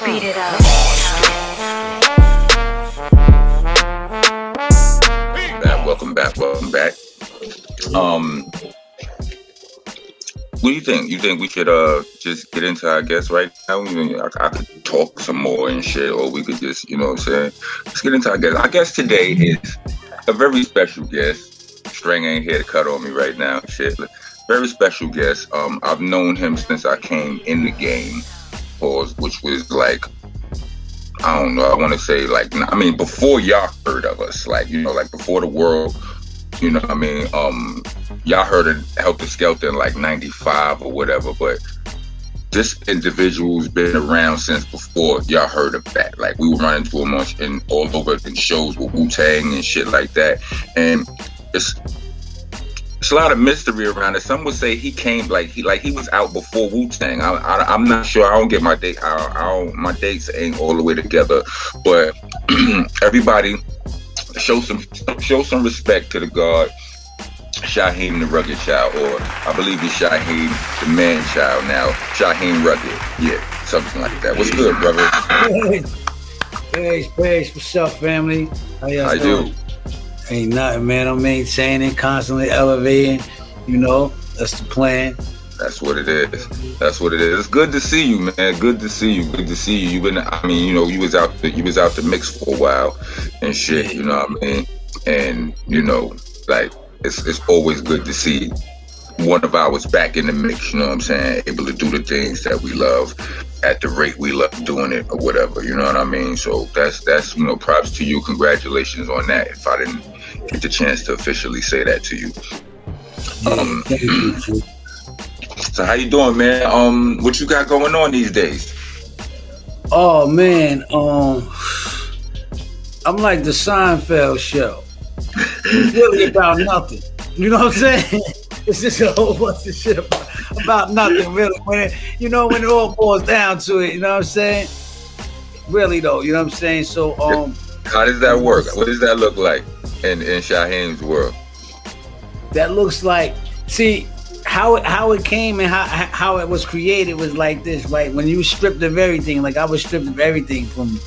Beat it up. Welcome back. What do you think? You think we should just get into our guest right now? I could talk some more and shit, or we could just, you know what I'm saying? Let's get into our guest. Our guest today is a very special guest. String ain't here to cut on me right now. Shit. Very special guest. I've known him since I came in the game, which was like, I don't know, I want to say like, I mean, before y'all heard of us, like, you know, like before the world, you know what I mean? Y'all heard of Helter Skelter in like 95 or whatever, but this individual's been around since before y'all heard of that. Like, we were running to a bunch and all over in shows with Wu-Tang and shit like that. And it's a lot of mystery around it. Some would say he came he was out before Wu-Tang. I'm not sure. I don't get my date. My dates ain't all the way together. But everybody show some respect to the God, Shyheim the Rugged Child, or I believe he's Shyheim the Man Child now. Shyheim Rugged, yeah, something like that. What's good, brother? Hey, what's up, family? How y'all doing? Ain't nothing, man. I'm maintaining, constantly elevating. You know, that's the plan. That's what it is. It's good to see you, man. Good to see you. You've been, I mean, you know, you was out the mix for a while and shit. You know what I mean? And you know, like it's always good to see one of ours back in the mix. You know what I'm saying? Able to do the things that we love at the rate we love doing it or whatever. You know what I mean? So that's you know, props to you. Congratulations on that. If I didn't get the chance to officially say that to you. Thank you. So how you doing, man? What you got going on these days? Oh man, I'm like the Seinfeld show. It's really about nothing. You know what I'm saying? It's just a whole bunch of shit about nothing, really. When it all boils down to it, you know what I'm saying? Really though, you know what I'm saying? So how does that work? What does that look like in Shyheim's world? That looks like, see, how it came and how it was created was like this, right? When you stripped of everything, like I was stripped of everything from,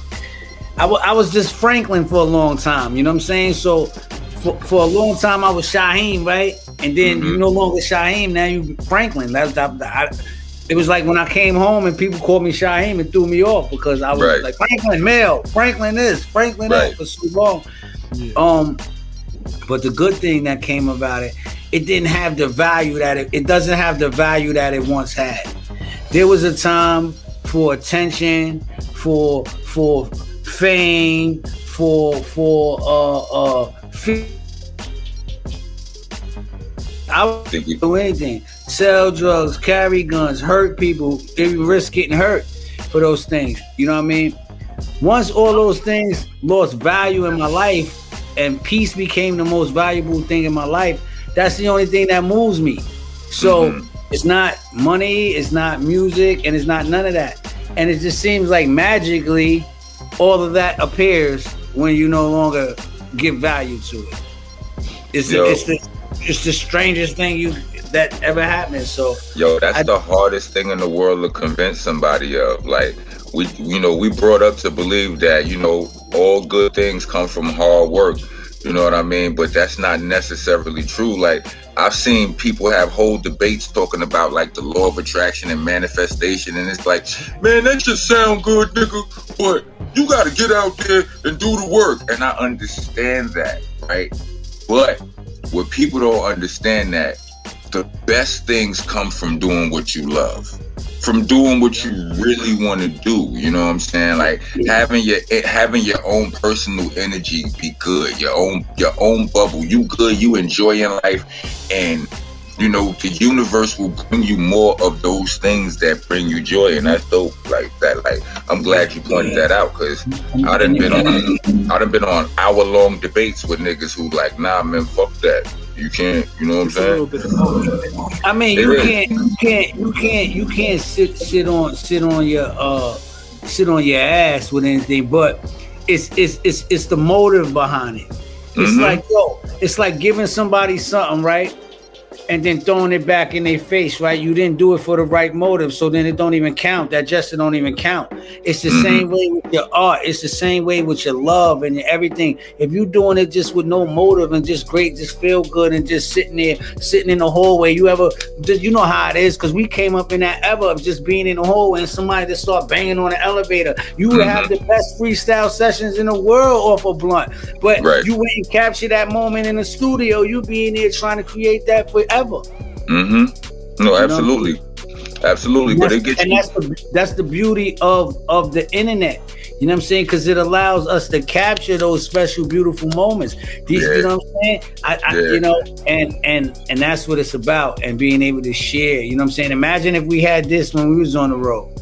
I was just Franklin for a long time, you know what I'm saying? So for a long time I was Shyheim, right? And then you no longer Shyheim, now you Franklin. It was like when I came home and people called me Shyheim, it threw me off because I was like Franklin male, Franklin this, Franklin that for so long. Yeah. But the good thing that came about it didn't have the value that it doesn't have the value that it once had. There was a time for attention, for fame, I would do anything. Sell drugs, carry guns, hurt people, even risk getting hurt for those things. You know what I mean? Once all those things lost value in my life and peace became the most valuable thing in my life, that's the only thing that moves me. So it's not money, it's not music, and it's not none of that. And it just seems like magically all of that appears when you no longer give value to it. It's the strangest thing that ever happened. So that's the hardest thing in the world to convince somebody of. Like we brought up to believe that, you know, all good things come from hard work. You know what I mean? But that's not necessarily true. Like, I've seen people have whole debates talking about like the law of attraction and manifestation, and it's like, man, that just sound good, nigga, but you got to get out there and do the work. And I understand that, right? But what people don't understand, that the best things come from doing what you love, from doing what you really want to do. You know what I'm saying? Like having your own personal energy be good, your own bubble. You good, you enjoying life, and you know the universe will bring you more of those things that bring you joy, and that's dope. Like that. Like, I'm glad you pointed that out, because I done been on hour-long debates with niggas who like, nah, man, fuck that. You can't, you know what I'm saying? I mean, you can't sit on your ass with anything, but it's the motive behind it. It's like, it's like giving somebody something, right? and then throwing it back in their face, right? You didn't do it for the right motive, so then it don't even count. That gesture don't even count. It's the same way with your art. It's the same way with your love and everything. If you're doing it just with no motive and just great, just feel good and just sitting there, sitting in the hallway, you know how it is, because we came up in that era of just being in the hallway and somebody just start banging on the elevator. You would have the best freestyle sessions in the world off a blunt, but you wouldn't capture that moment in the studio. You be in there trying to create that forever. No, absolutely. Absolutely. But it gets that's the beauty of the internet. You know what I'm saying? Because it allows us to capture those special, beautiful moments. You know what I'm saying? You know, and that's what it's about, and being able to share. You know what I'm saying? Imagine if we had this when we was on the road.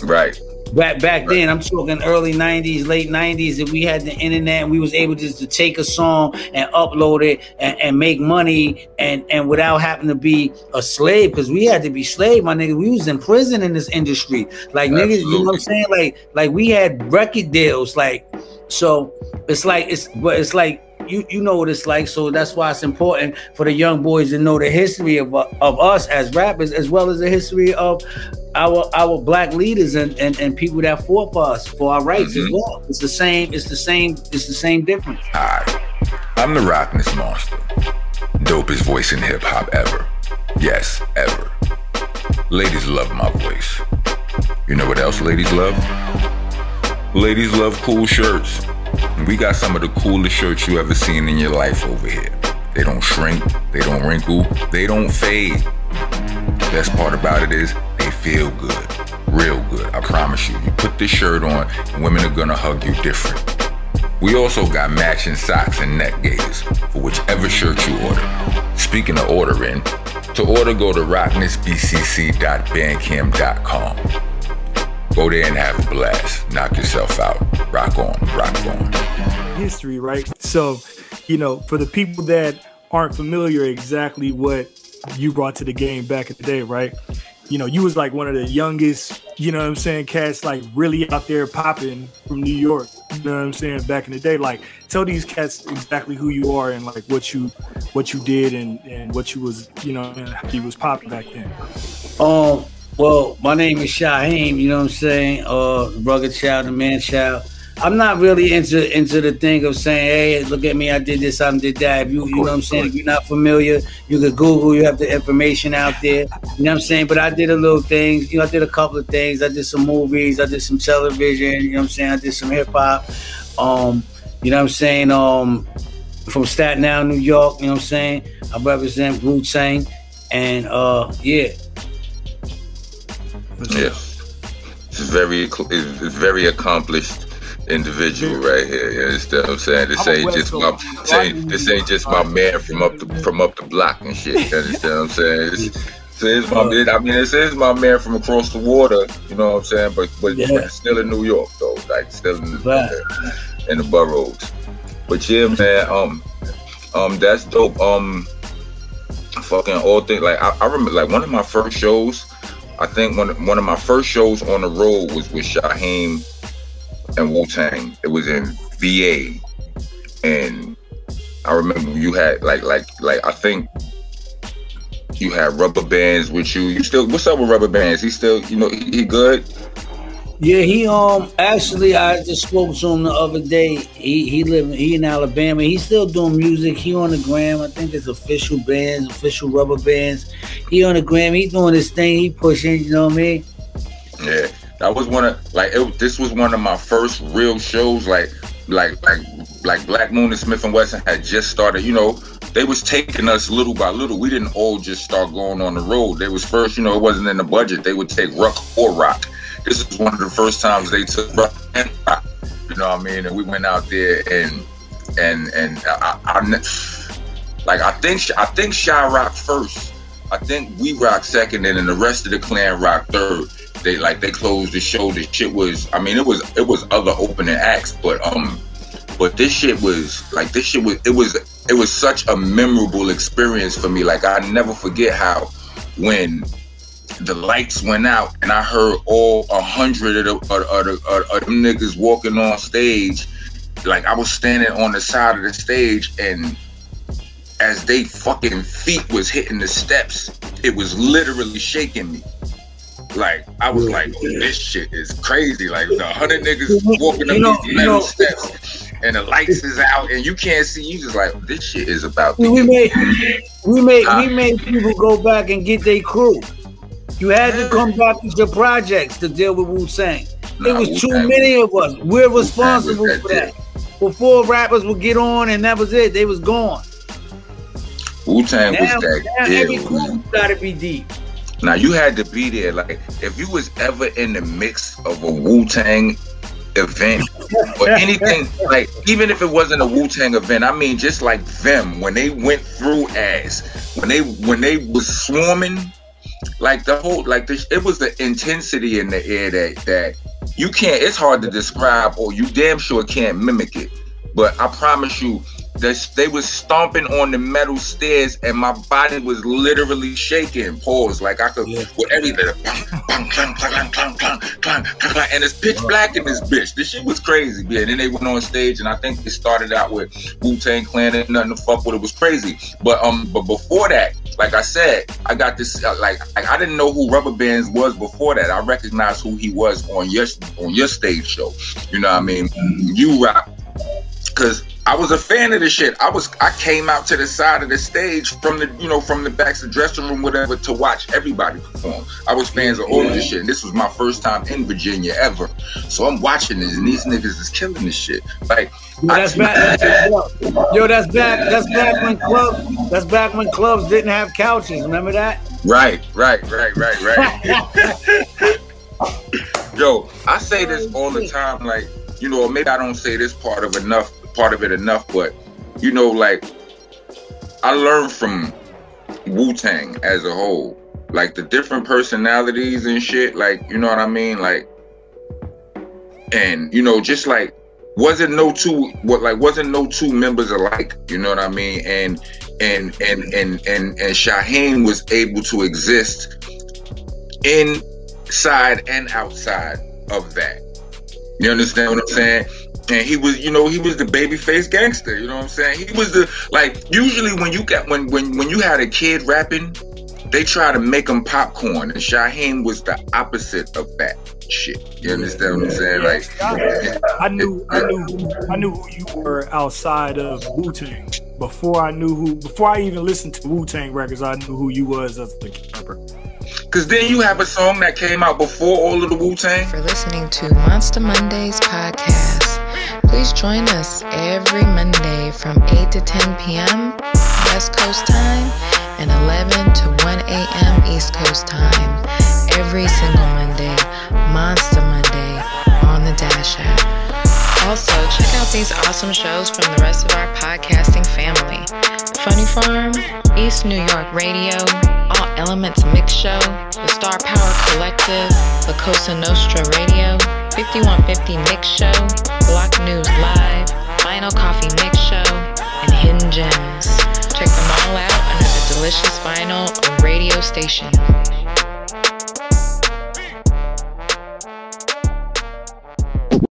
Right. Back then, I'm talking early 90s, late 90s, and we had the internet and we was able just to take a song and upload it and make money and without having to be a slave, because we had to be slave, my nigga. We was in prison in this industry. Like, niggas, you know what I'm saying? Like we had record deals. Like, so it's like, you know what it's like. So that's why it's important for the young boys to know the history of us as rappers, as well as the history of our black leaders and people that fought for us, for our rights as well. It's the same difference. Hi, I'm the Rockness monster. Dopest voice in hip hop ever. Yes, ever. Ladies love my voice. You know what else ladies love? Ladies love cool shirts. We got some of the coolest shirts you ever seen in your life over here. They don't shrink, they don't wrinkle, they don't fade. The best part about it is they feel good, real good. I promise you. You put this shirt on and women are gonna hug you different. We also got matching socks and neck gaiters for whichever shirt you order. Speaking of ordering, to order, go to rocknessbcc.bandcamp.com. Go there and have a blast. Knock yourself out. Rock on, rock on. History, right? So, you know, for the people that aren't familiar exactly what you brought to the game back in the day, right? You know, you was like one of the youngest, you know what I'm saying, cats like really out there popping from New York, you know what I'm saying, back in the day. Like, tell these cats exactly who you are and like what you did and what you was, you know, and how you was popping back then. Well, my name is Shyheim, you know what I'm saying? Rugged child, the man child. I'm not really into the thing of saying, hey, look at me, I did this, I did that. If you know what I'm saying? If you're not familiar, you could Google, you have the information out there. You know what I'm saying? But I did a little things, you know, I did a couple of things. I did some movies, I did some television, you know what I'm saying? I did some hip hop. You know what I'm saying? From Staten Island, New York, you know what I'm saying? I represent Wu-Tang, and yeah. It's very accomplished individual right here. You understand what I'm saying? This ain't just my man from up the block and shit. You understand what I'm saying? This is my man from across the water. You know what I'm saying? But still in New York though, like still in the boroughs. But yeah, man, that's dope. Fucking all things. Like I remember, like one of my first shows. I think one of my first shows on the road was with Shyheim and Wu-Tang. It was in VA, and I remember you had like I think you had Rubber Bands with you. You still, what's up with Rubber Bands? He still, you know, he good? Yeah, he actually I just spoke to him the other day. He in Alabama. He's still doing music. He on the gram. I think it's official Rubber Bands. He on the gram. He doing his thing. He pushing. You know what I mean? Yeah, that was this was one of my first real shows. Like Black Moon and Smith and Wesson had just started. You know, they was taking us little by little. We didn't all just start going on the road. They was first. You know, it wasn't in the budget. They would take Ruck or Rock. This is one of the first times they took Ruck and Rock, you know what I mean? And we went out there and I think Shy Rock first. I think we rock second, and then the rest of the clan rock third. They closed the show. The shit was, I mean, it was other opening acts, but this shit was it was such a memorable experience for me. Like, I never forget how when the lights went out and I heard all 100 of them niggas walking on stage. Like, I was standing on the side of the stage and as they fucking feet was hitting the steps, it was literally shaking me. Like, I was like, this shit is crazy. Like, the 100 niggas walking up these metal steps, and the lights is out, and you can't see. You just like, this shit is about. We made people go back and get their crew. You had to come back with your projects to deal with Wu-Tang. It was too many of us. We're responsible for that. Before rappers would get on, and that was it. They was gone. Wu-Tang was that every crew gotta be deep. Now you had to be there. Like, if you was ever in the mix of a Wu-Tang event or anything, like, even if it wasn't a Wu-Tang event, I mean, just like them, when they went through when they was swarming, like the whole, like it was the intensity in the air that you can't, it's hard to describe, or you damn sure can't mimic it. But I promise you, they was stomping on the metal stairs, and my body was literally shaking. Pause. Like, I could, with everything, and it's pitch black in this bitch. This shit was crazy, yeah. And then they went on stage, and I think they started out with Wu-Tang Clan and nothing to fuck with. It was crazy. But before that, like I said, I got this. Like I didn't know who Rubber Bands was before that. I recognized who he was on your stage show. You know what I mean? You rock, because I was a fan of the shit. I came out to the side of the stage from the back of the dressing room, whatever, to watch everybody perform. I was fans of all of this shit. And this was my first time in Virginia ever. So I'm watching this, and these niggas is killing this shit. Like, that's back when clubs didn't have couches. Remember that? Right. Yo, I say this all the time, like, maybe I don't say this part of it enough, but like, I learned from Wu-Tang as a whole, like the different personalities and shit, like, you know what I mean, like, and just like wasn't no two members alike, you know what I mean, and Shyheim was able to exist inside and outside of that. You understand what I'm saying? And he was, he was the babyface gangster. You know what I'm saying? He was the, like, usually when you had a kid rapping, they try to make him popcorn, and Shyheim was the opposite of that shit. You understand what I'm saying? Like, I knew who you were outside of Wu-Tang. Before I even listened to Wu-Tang records, I knew who you was as a rapper. Cause then you have a song that came out before all of the Wu-Tang. For listening to Monsta Mondayz podcast, please join us every Monday from 8 to 10 p.m. West Coast time and 11 to 1 a.m. East Coast time. Every single Monday, Monsta Monday on the Dash app. Also, check out these awesome shows from the rest of our podcasting family. Funny Farm, East New York Radio, All Elements Mix Show, The Star Power Collective, La Cosa Nostra Radio, 5150 Mix Show, Block News Live, Vinyl Coffee Mix Show, and Hidden Gems. Check them all out under the Delicious Vinyl radio station.